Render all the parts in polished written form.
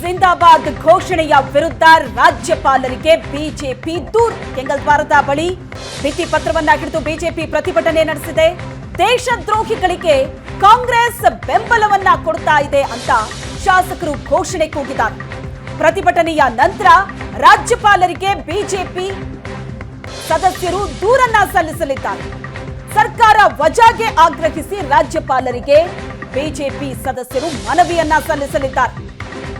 ಜಿಂದಾಬಾದ್ ಘೋಷಣೆಯ ವಿರುದ್ಧ ರಾಜ್ಯಪಾಲರಿಗೆ ಬಿಜೆಪಿ ದೂರು. ಕೆಂಗಲ್ದ್ವಾರದ ಬಳಿ ಭಿತ್ತಿ ಪತ್ರವನ್ನ ಹಿಡಿದು ಬಿಜೆಪಿ ಪ್ರತಿಭಟನೆ ನಡೆಸಿದೆ. ದೇಶದ್ರೋಹಿಗಳಿಗೆ ಕಾಂಗ್ರೆಸ್ ಬೆಂಬಲವನ್ನ ಕೊಡ್ತಾ ಇದೆ ಅಂತ ಶಾಸಕರು ಘೋಷಣೆ ಕೂಗಿದ್ದಾರೆ. ಪ್ರತಿಭಟನೆಯ ನಂತರ ರಾಜ್ಯಪಾಲರಿಗೆ ಬಿಜೆಪಿ ಸದಸ್ಯರು ದೂರನ್ನ ಸಲ್ಲಿಸಲಿದ್ದಾರೆ. ಸರ್ಕಾರ ವಜಾಗೆ ಆಗ್ರಹಿಸಿ ರಾಜ್ಯಪಾಲರಿಗೆ ಬಿಜೆಪಿ ಸದಸ್ಯರು ಮನವಿಯನ್ನ ಸಲ್ಲಿಸಲಿದ್ದಾರೆ.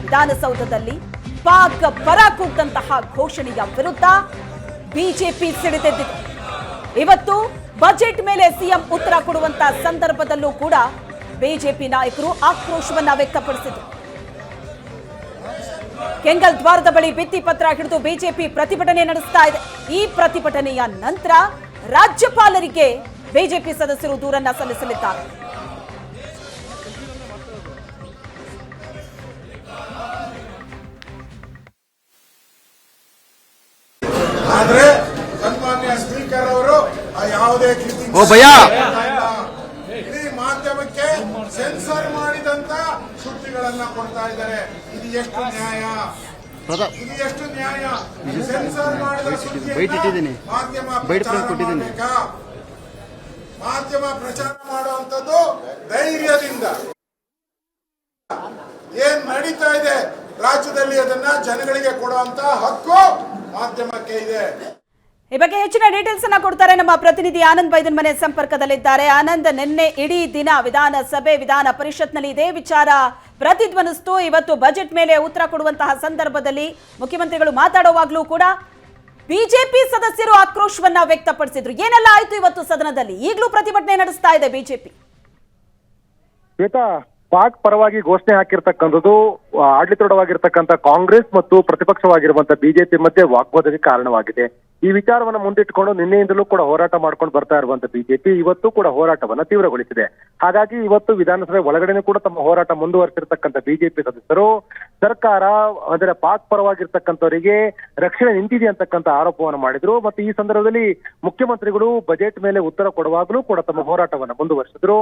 ವಿಧಾನಸೌಧದಲ್ಲಿ ಪಾಕ್ ಪರ ಕೂಗಿದಂತಹ ಘೋಷಣೆಯ ವಿರುದ್ಧ ಬಿಜೆಪಿ ಸಿಡಿದೆದ್ದಿದೆ. ಇವತ್ತು ಬಜೆಟ್ ಮೇಲೆ ಸಿಎಂ ಉತ್ತರ ಕೊಡುವಂತಹ ಸಂದರ್ಭದಲ್ಲೂ ಕೂಡ ಬಿಜೆಪಿ ನಾಯಕರು ಆಕ್ರೋಶವನ್ನ ವ್ಯಕ್ತಪಡಿಸಿದರು. ಕೆಂಗಲ್ದ್ವಾರದ ಬಳಿ ಭಿತ್ತಿ ಪತ್ರ ಹಿಡಿದು ಬಿಜೆಪಿ ಪ್ರತಿಭಟನೆ ನಡೆಸ್ತಾ ಇದೆ. ಈ ಪ್ರತಿಭಟನೆಯ ನಂತರ ರಾಜ್ಯಪಾಲರಿಗೆ ಬಿಜೆಪಿ ಸದಸ್ಯರು ದೂರನ್ನ ಸಲ್ಲಿಸಲಿದ್ದಾರೆ. ಆದ್ರೆ ಸನ್ಮಾನ್ಯ ಸ್ಪೀಕರ್ ಅವರು ಯಾವುದೇ ಇಡೀ ಮಾಧ್ಯಮಕ್ಕೆ ಸೆನ್ಸರ್ ಮಾಡಿದಂತ ಸುದ್ದಿಗಳನ್ನ ಕೊಡ್ತಾ ಇದ್ದಾರೆ. ಇದು ಎಷ್ಟು ನ್ಯಾಯ? ಇದು ಎಷ್ಟು ನ್ಯಾಯ? ಸೆನ್ಸರ್ ಮಾಡಿದ ಸುದ್ದಿಯನ್ನು ಮಾಧ್ಯಮ ಪ್ರಚಾರ ಮಾಡುವಂತದ್ದು ಧೈರ್ಯದಿಂದ ಏನ್ ನಡೀತಾ ಇದೆ ರಾಜ್ಯದಲ್ಲಿ ಅದನ್ನ ಜನಗಳಿಗೆ ಕೊಡುವಂತ ಹಕ್ಕು ಮಾಧ್ಯಮಕ್ಕೆ ಇದೆ. ಈ ಬಗ್ಗೆ ಹೆಚ್ಚಿನ ಡೀಟೇಲ್ಸ್ ಅನ್ನ ಕೊಡ್ತಾರೆ ನಮ್ಮ ಪ್ರತಿನಿಧಿ ಆನಂದ್ ಬೈದನ್ ಮನೆ ಸಂಪರ್ಕದಲ್ಲಿದ್ದಾರೆ. ಆನಂದ್, ನಿನ್ನೆ ಇಡೀ ದಿನ ವಿಧಾನಸಭೆ ವಿಧಾನ ಪರಿಷತ್ನಲ್ಲಿ ಇದೇ ವಿಚಾರ ಪ್ರತಿಧ್ವನಿಸಿತು. ಇವತ್ತು ಬಜೆಟ್ ಮೇಲೆ ಉತ್ತರ ಕೊಡುವಂತಹ ಸಂದರ್ಭದಲ್ಲಿ ಮುಖ್ಯಮಂತ್ರಿಗಳು ಮಾತಾಡುವಾಗಲೂ ಕೂಡ ಬಿಜೆಪಿ ಸದಸ್ಯರು ಆಕ್ರೋಶವನ್ನ ವ್ಯಕ್ತಪಡಿಸಿದ್ರು. ಏನೆಲ್ಲ ಆಯ್ತು ಇವತ್ತು ಸದನದಲ್ಲಿ? ಈಗಲೂ ಪ್ರತಿಭಟನೆ ನಡೆಸ್ತಾ ಇದೆ ಬಿಜೆಪಿ. ಪಾಕ್ ಪರವಾಗಿ ಘೋಷಣೆ ಹಾಕಿರ್ತಕ್ಕಂಥದ್ದು ಆಡಳಿತಾರೂಢವಾಗಿರ್ತಕ್ಕಂಥ ಕಾಂಗ್ರೆಸ್ ಮತ್ತು ಪ್ರತಿಪಕ್ಷವಾಗಿರುವಂತಹ ಬಿಜೆಪಿ ಮಧ್ಯೆ ವಾಗ್ವಾದಕ್ಕೆ ಕಾರಣವಾಗಿದೆ. ಈ ವಿಚಾರವನ್ನ ಮುಂದಿಟ್ಟುಕೊಂಡು ನಿನ್ನೆಯಿಂದಲೂ ಕೂಡ ಹೋರಾಟ ಮಾಡ್ಕೊಂಡು ಬರ್ತಾ ಇರುವಂತಹ ಬಿಜೆಪಿ ಇವತ್ತು ಕೂಡ ಹೋರಾಟವನ್ನ ತೀವ್ರಗೊಳಿಸಿದೆ. ಹಾಗಾಗಿ ಇವತ್ತು ವಿಧಾನಸಭೆ ಒಳಗಡೆನೂ ಕೂಡ ತಮ್ಮ ಹೋರಾಟ ಮುಂದುವರೆಸಿರ್ತಕ್ಕಂಥ ಬಿಜೆಪಿ ಸದಸ್ಯರು ಸರ್ಕಾರ ಅಂದ್ರೆ ಪಾಕ್ ಪರವಾಗಿರ್ತಕ್ಕಂಥವರಿಗೆ ರಕ್ಷಣೆ ನಿಂತಿದೆ ಅಂತಕ್ಕಂಥ ಆರೋಪವನ್ನು ಮಾಡಿದ್ರು. ಮತ್ತು ಈ ಸಂದರ್ಭದಲ್ಲಿ ಮುಖ್ಯಮಂತ್ರಿಗಳು ಬಜೆಟ್ ಮೇಲೆ ಉತ್ತರ ಕೊಡುವಾಗಲೂ ಕೂಡ ತಮ್ಮ ಹೋರಾಟವನ್ನ ಮುಂದುವರೆಸಿದ್ರು.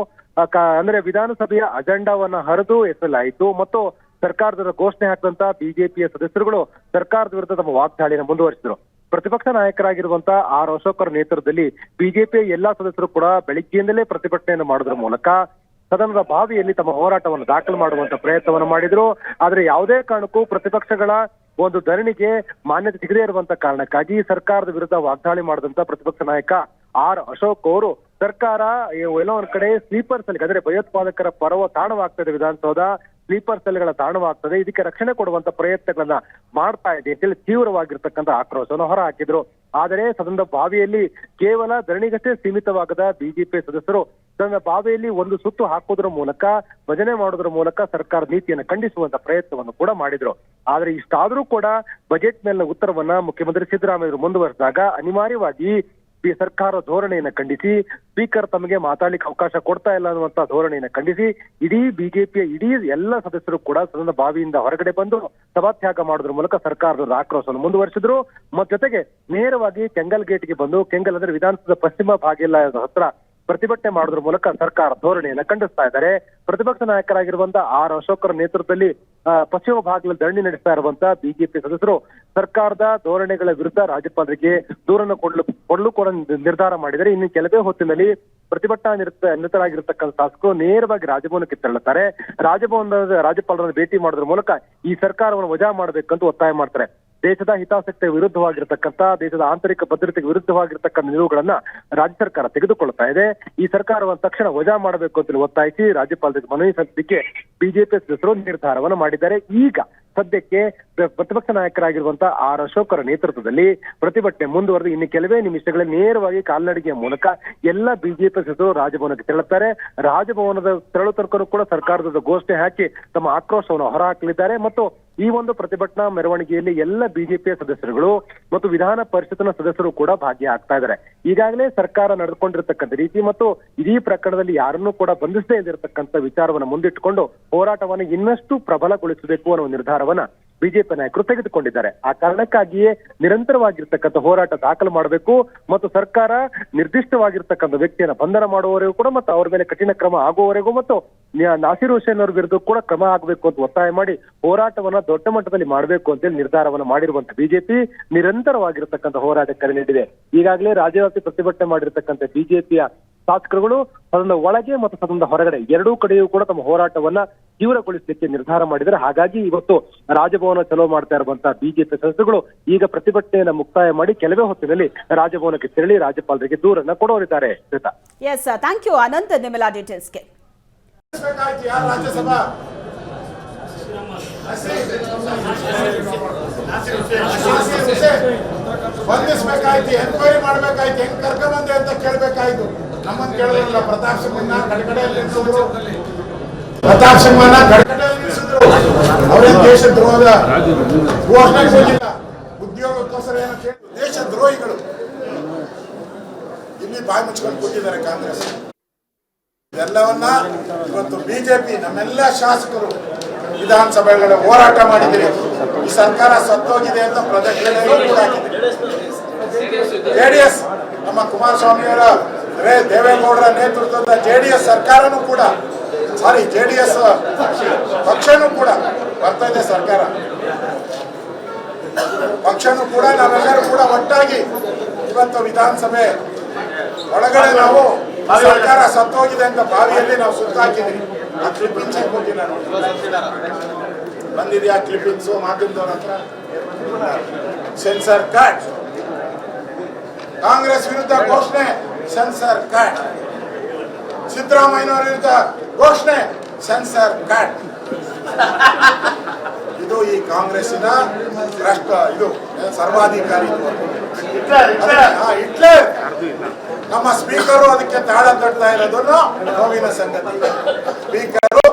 ಅಂದ್ರೆ ವಿಧಾನಸಭೆಯ ಅಜೆಂಡಾವನ್ನ ಹರಿದು ಎತ್ತಲಾಯಿತು ಮತ್ತು ಸರ್ಕಾರದ ಘೋಷಣೆ ಹಾಕಿದಂತ ಬಿಜೆಪಿಯ ಸದಸ್ಯರುಗಳು ಸರ್ಕಾರದ ವಿರುದ್ಧ ತಮ್ಮ ವಾಗ್ದಾಳಿಯನ್ನು ಮುಂದುವರಿಸಿದ್ರು. ಪ್ರತಿಪಕ್ಷ ನಾಯಕರಾಗಿರುವಂತಹ ಆರ್ ಅಶೋಕರ ನೇತೃತ್ವದಲ್ಲಿ ಬಿಜೆಪಿಯ ಎಲ್ಲಾ ಸದಸ್ಯರು ಕೂಡ ಬೆಳಿಗ್ಗೆಯಿಂದಲೇ ಪ್ರತಿಭಟನೆಯನ್ನು ಮಾಡೋದ್ರ ಮೂಲಕ ಸದನದ ಬಾವಿಯಲ್ಲಿ ತಮ್ಮ ಹೋರಾಟವನ್ನು ದಾಖಲು ಮಾಡುವಂತ ಪ್ರಯತ್ನವನ್ನು ಮಾಡಿದ್ರು. ಆದ್ರೆ ಯಾವುದೇ ಕಾರಣಕ್ಕೂ ಪ್ರತಿಪಕ್ಷಗಳ ಒಂದು ಧರಣಿಗೆ ಮಾನ್ಯತೆ ಸಿಗದೇ ಇರುವಂತ ಕಾರಣಕ್ಕಾಗಿ ಸರ್ಕಾರದ ವಿರುದ್ಧ ವಾಗ್ದಾಳಿ ಮಾಡಿದಂತ ಪ್ರತಿಪಕ್ಷ ನಾಯಕ ಆರ್ ಅಶೋಕ್ ಅವರು ಸರ್ಕಾರ ಎಲ್ಲೋ ಒಂದ್ ಕಡೆ ಸ್ಲೀಪರ್ ಸೆಲ್ ಅಂದ್ರೆ ಭಯೋತ್ಪಾದಕರ ಪರ್ವ ತಾಣವಾಗ್ತದೆ, ವಿಧಾನಸೌಧ ಸ್ಲೀಪರ್ ಸೆಲ್ಗಳ ತಾಣವಾಗ್ತದೆ, ಇದಕ್ಕೆ ರಕ್ಷಣೆ ಕೊಡುವಂತ ಪ್ರಯತ್ನಗಳನ್ನ ಮಾಡ್ತಾ ಇದೆ ಅಂತೇಳಿ ತೀವ್ರವಾಗಿರ್ತಕ್ಕಂಥ ಆಕ್ರೋಶವನ್ನು ಹೊರ ಹಾಕಿದ್ರು. ಆದರೆ ಸದನದ ಬಾವಿಯಲ್ಲಿ ಕೇವಲ ಧರಣಿಗಷ್ಟೇ ಸೀಮಿತವಾಗದ ಬಿಜೆಪಿ ಸದಸ್ಯರು ಸದನದ ಬಾವಿಯಲ್ಲಿ ಒಂದು ಸುತ್ತು ಹಾಕೋದ್ರ ಮೂಲಕ ಭಜನೆ ಮಾಡೋದ್ರ ಮೂಲಕ ಸರ್ಕಾರ ನೀತಿಯನ್ನು ಖಂಡಿಸುವಂತ ಪ್ರಯತ್ನವನ್ನು ಕೂಡ ಮಾಡಿದ್ರು. ಆದ್ರೆ ಇಷ್ಟಾದ್ರೂ ಕೂಡ ಬಜೆಟ್ ಮೇಲಿನ ಉತ್ತರವನ್ನ ಮುಖ್ಯಮಂತ್ರಿ ಸಿದ್ದರಾಮಯ್ಯ ಮುಂದುವರೆಸಿದಾಗ ಅನಿವಾರ್ಯವಾಗಿ ಸರ್ಕಾರ ಧೋರಣೆಯನ್ನು ಖಂಡಿಸಿ ಸ್ಪೀಕರ್ ತಮಗೆ ಮಾತಾಡ್ಲಿಕ್ಕೆ ಅವಕಾಶ ಕೊಡ್ತಾ ಇಲ್ಲ ಅನ್ನುವಂತ ಧೋರಣೆಯನ್ನು ಖಂಡಿಸಿ ಇಡೀ ಬಿಜೆಪಿಯ ಇಡೀ ಎಲ್ಲ ಸದಸ್ಯರು ಕೂಡ ಸದನದ ಬಾವಿಯಿಂದ ಹೊರಗಡೆ ಬಂದು ಸಭಾತ್ಯಾಗ ಮಾಡೋದ್ರ ಮೂಲಕ ಸರ್ಕಾರದ ಆಕ್ರೋಶವನ್ನು ಮುಂದುವರಿಸಿದ್ರು. ಮತ್ತು ಜೊತೆಗೆ ನೇರವಾಗಿ ಕೆಂಗಲ್ ಗೇಟ್ಗೆ ಬಂದು, ಕೆಂಗಲ್ ಅಂದ್ರೆ ವಿಧಾನಸೌಧದ ಪಶ್ಚಿಮ ಬಾಗಿಲ ಹತ್ರ ಪ್ರತಿಭಟನೆ ಮಾಡೋದ್ರ ಮೂಲಕ ಸರ್ಕಾರ ಧೋರಣೆಯನ್ನ ಖಂಡಿಸ್ತಾ ಇದ್ದಾರೆ. ಪ್ರತಿಪಕ್ಷ ನಾಯಕರಾಗಿರುವಂತಹ ಆರ್ ಅಶೋಕರ ನೇತೃತ್ವದಲ್ಲಿ ಪಶ್ಚಿಮ ಭಾಗದಲ್ಲಿ ಧರಣಿ ನಡೆಸ್ತಾ ಇರುವಂತಹ ಬಿಜೆಪಿ ಸದಸ್ಯರು ಸರ್ಕಾರದ ಧೋರಣೆಗಳ ವಿರುದ್ಧ ರಾಜ್ಯಪಾಲರಿಗೆ ದೂರನ್ನು ಕೊಡಲು ಕೂಡ ನಿರ್ಧಾರ ಮಾಡಿದರೆ ಇನ್ನು ಕೆಲವೇ ಹೊತ್ತಿನಲ್ಲಿ ಪ್ರತಿಭಟನಾ ನಿರತರಾಗಿರ್ತಕ್ಕಂಥ ಶಾಸಕರು ನೇರವಾಗಿ ರಾಜಭವನಕ್ಕೆ ತೆರಳುತ್ತಾರೆ. ರಾಜಭವನದ ರಾಜ್ಯಪಾಲರನ್ನು ಭೇಟಿ ಮಾಡೋದ್ರ ಮೂಲಕ ಈ ಸರ್ಕಾರವನ್ನು ವಜಾ ಮಾಡಬೇಕಂತ ಒತ್ತಾಯ ಮಾಡ್ತಾರೆ. ದೇಶದ ಹಿತಾಸಕ್ತಿಯ ವಿರುದ್ಧವಾಗಿರ್ತಕ್ಕಂಥ, ದೇಶದ ಆಂತರಿಕ ಭದ್ರತೆಗೆ ವಿರುದ್ಧವಾಗಿರ್ತಕ್ಕಂಥ ನಿಲುವುಗಳನ್ನ ರಾಜ್ಯ ಸರ್ಕಾರ ತೆಗೆದುಕೊಳ್ತಾ ಇದೆ. ಈ ಸರ್ಕಾರವನ್ನು ತಕ್ಷಣ ವಜಾ ಮಾಡಬೇಕು ಅಂತ ಒತ್ತಾಯಿಸಿ ರಾಜ್ಯಪಾಲರಿಗೆ ಮನವಿ ಸಲ್ಲಿಸಲಿಕ್ಕೆ ಬಿಜೆಪಿ ಸದಸ್ಯರು ನಿರ್ಧಾರವನ್ನು ಮಾಡಿದ್ದಾರೆ. ಈಗ ಸದ್ಯಕ್ಕೆ ಪ್ರತಿಪಕ್ಷ ನಾಯಕರಾಗಿರುವಂತಹ ಆರ್ ಅಶೋಕರ ನೇತೃತ್ವದಲ್ಲಿ ಪ್ರತಿಭಟನೆ ಮುಂದುವರೆದು ಇನ್ನು ಕೆಲವೇ ನಿಮಿಷಗಳಲ್ಲಿ ನೇರವಾಗಿ ಕಾಲ್ನಡಿಗೆಯ ಮೂಲಕ ಎಲ್ಲ ಬಿಜೆಪಿ ಸದಸ್ಯರು ರಾಜಭವನಕ್ಕೆ ತೆರಳುತ್ತಾರೆ. ರಾಜಭವನದ ತೆರಳು ತನಕನೂ ಕೂಡ ಸರ್ಕಾರದ ಘೋಷಣೆ ಹಾಕಿ ತಮ್ಮ ಆಕ್ರೋಶವನ್ನು ಹೊರಹಾಕಲಿದ್ದಾರೆ. ಮತ್ತು ಈ ಒಂದು ಪ್ರತಿಭಟನಾ ಮೆರವಣಿಗೆಯಲ್ಲಿ ಎಲ್ಲ ಬಿಜೆಪಿಯ ಸದಸ್ಯರುಗಳು ಮತ್ತು ವಿಧಾನ ಪರಿಷತ್ನ ಸದಸ್ಯರು ಕೂಡ ಭಾಗಿಯಾಗ್ತಾ ಇದ್ದಾರೆ. ಈಗಾಗಲೇ ಸರ್ಕಾರ ನಡೆದುಕೊಂಡಿರ್ತಕ್ಕಂಥ ರೀತಿ ಮತ್ತು ಇಡೀ ಪ್ರಕರಣದಲ್ಲಿ ಯಾರನ್ನೂ ಕೂಡ ಬಂಧಿಸದೇ ಇರತಕ್ಕಂಥ ವಿಚಾರವನ್ನು ಮುಂದಿಟ್ಟುಕೊಂಡು ಹೋರಾಟವನ್ನು ಇನ್ನಷ್ಟು ಪ್ರಬಲಗೊಳಿಸಬೇಕು ಅನ್ನೋ ನಿರ್ಧಾರವನ್ನ ಬಿಜೆಪಿ ನಾಯಕರು ತೆಗೆದುಕೊಂಡಿದ್ದಾರೆ. ಆ ಕಾರಣಕ್ಕಾಗಿಯೇ ನಿರಂತರವಾಗಿರ್ತಕ್ಕಂಥ ಹೋರಾಟ ದಾಖಲು ಮಾಡಬೇಕು ಮತ್ತು ಸರ್ಕಾರ ನಿರ್ದಿಷ್ಟವಾಗಿರ್ತಕ್ಕಂಥ ವ್ಯಕ್ತಿಯನ್ನ ಬಂಧನ ಮಾಡುವವರೆಗೂ ಕೂಡ ಮತ್ತು ಅವರ ಮೇಲೆ ಕಠಿಣ ಕ್ರಮ ಆಗುವವರೆಗೂ ಮತ್ತು ನಾಸಿರ್ ಹುಸೇನ್ ಅವ್ರ ವಿರುದ್ಧ ಕೂಡ ಕ್ರಮ ಆಗಬೇಕು ಅಂತ ಒತ್ತಾಯ ಮಾಡಿ ಹೋರಾಟವನ್ನ ದೊಡ್ಡ ಮಟ್ಟದಲ್ಲಿ ಮಾಡಬೇಕು ಅಂತೇಳಿ ನಿರ್ಧಾರವನ್ನ ಮಾಡಿರುವಂತ ಬಿಜೆಪಿ ನಿರಂತರವಾಗಿರ್ತಕ್ಕಂಥ ಹೋರಾಟ ಕರೆ ನೀಡಿದೆ. ಈಗಾಗಲೇ ರಾಜ್ಯವ್ಯಾಪಿ ಪ್ರತಿಭಟನೆ ಮಾಡಿರ್ತಕ್ಕಂಥ ಬಿಜೆಪಿಯ ಶಾಸಕರುಗಳು ಸದನದ ಒಳಗೆ ಮತ್ತು ಸದನದ ಹೊರಗಡೆ ಎರಡೂ ಕಡೆಯೂ ಕೂಡ ತಮ್ಮ ಹೋರಾಟವನ್ನ ತೀವ್ರಗೊಳಿಸಲಿಕ್ಕೆ ನಿರ್ಧಾರ ಮಾಡಿದ್ದಾರೆ. ಹಾಗಾಗಿ ಇವತ್ತು ರಾಜಭವನ ಚಲೋ ಮಾಡ್ತಾ ಇರುವಂತಹ ಬಿಜೆಪಿ ಸದಸ್ಯರುಗಳು ಈಗ ಪ್ರತಿಭಟನೆಯನ್ನ ಮುಕ್ತಾಯ ಮಾಡಿ ಕೆಲವೇ ಹೊತ್ತಿನಲ್ಲಿ ರಾಜಭವನಕ್ಕೆ ತೆರಳಿ ರಾಜ್ಯಪಾಲರಿಗೆ ದೂರನ್ನ ಕೊಡೋರಿದ್ದಾರೆ. ಎಸ್, ಥ್ಯಾಂಕ್ ಯು ಆನಂದ್, ನಿಮ್ಮೆಲ್ಲ ಡೀಟೇಲ್ಸ್ಗೆ. ರಾಜ್ಯಸಭಾ ಬಂಧಿಸ್ಬೇಕಾಯ್ತು, ಎನ್ಕ್ವೈರಿ ಮಾಡ್ಬೇಕಾಯ್ತು, ಹೆಂಗ್ ಕರ್ಕೊಂಬಂದೆ ಅಂತ ಕೇಳ್ಬೇಕಾಯ್ತು. ನಮ್ಮನ್ನ ಕೇಳಿದ್ರಲ್ಲ, ಪ್ರತಾಪ್ ಸಿಂಹನ ಕಡೆಯಲ್ಲಿ ನಿಲ್ಸಿದ್ರು, ಪ್ರತಾಪ್ ಸಿಂಹನ ಕಡೆಯಲ್ಲಿ ನಿಲ್ಸಿದ್ರು. ಅವರೇನು ದೇಶ ದ್ರೋಹದ ಘೋಷಣೆ ಹೋಗಿಲ್ಲ, ಉದ್ಯೋಗಕ್ಕೋಸ್ಕರ ಏನೋ ಕೇಳಿ ದೇಶ ದ್ರೋಹಿಗಳು ಇಲ್ಲಿ ಬಾಯಿ ಮುಚ್ಕೊಂಡು ಕೂತಿದ್ದಾರೆ ಕಾಂಗ್ರೆಸ್. ಇದೆಲ್ಲವನ್ನ ಇವತ್ತು ಬಿಜೆಪಿ ನಮ್ಮೆಲ್ಲ ಶಾಸಕರು ವಿಧಾನಸಭೆಗಳ ಹೋರಾಟ ಮಾಡಿದ್ದೀರಿ. ಈ ಸರ್ಕಾರ ಸತ್ತೋಗಿದೆ ಅಂತ ಪ್ರದಕ್ಷಿಣೆ ಕೂಡ ಹಾಕಿದ್ದೀರಿ. ಜೆಡಿಎಸ್ ನಮ್ಮ ಕುಮಾರಸ್ವಾಮಿಯವರ ದೇವೇಗೌಡರ ನೇತೃತ್ವದ ಜೆಡಿಎಸ್ ಸರ್ಕಾರನೂ ಕೂಡ ಜೆಡಿಎಸ್ ಪಕ್ಷನೂ ಕೂಡ ಬರ್ತಾ ಇದೆ. ಸರ್ಕಾರ ಪಕ್ಷನೂ ಕೂಡ ನಾವೆಲ್ಲರೂ ಕೂಡ ಒಟ್ಟಾಗಿ ಇವತ್ತು ವಿಧಾನಸಭೆ ಒಳಗಡೆ ನಾವು ಸರ್ಕಾರ ಸತ್ತೋಗಿದೆ ಅಂತ ಬಾವಿಯಲ್ಲಿ ನಾವು ಸುತ್ತಾಕಿದ್ವಿ. ಆ ಕ್ಲಿಪ್ಪಿಂಗ್ಸ್ ಹೋಗಿಲ್ಲ, ಬಂದಿದೆಯಾ ಕ್ಲಿಪ್ಪಿಂಗ್ಸು ಮಾಧ್ಯಮದವ್ರ ಹತ್ರ? ಸೆನ್ಸರ್ ಕಟ್, ಕಾಂಗ್ರೆಸ್ ವಿರುದ್ಧ ಘೋಷಣೆ ಸೆನ್ಸರ್ ಕಟ್, ಸಿದ್ದರಾಮಯ್ಯನವರ ವಿರುದ್ಧ ಘೋಷಣೆ ಸೆನ್ಸರ್ ಕಟ್. ಇದು ಈ ಕಾಂಗ್ರೆಸ್ಸಿನ ಭ್ರಷ್ಟ, ಇದು ಸರ್ವಾಧಿಕಾರಿ ಹಿಟ್ಲರ್. ನಮ್ಮ ಸ್ಪೀಕರು ಅದಕ್ಕೆ ತಾಳ ತಟ್ತಾ ಇರೋದನ್ನು ನೋವಿನ ಸಂಗತಿ. ಸ್ಪೀಕರು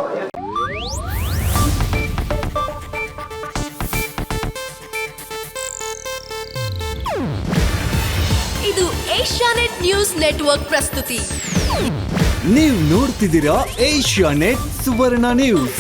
ಇದು ಏಷ್ಯಾನೆಟ್ ನ್ಯೂಸ್ ನೆಟ್ವರ್ಕ್ ಪ್ರಸ್ತುತಿ. ನೀವು ನೋಡ್ತಿದ್ದೀರಾ ಏಷ್ಯಾನೆಟ್ ಸುವರ್ಣ ನ್ಯೂಸ್.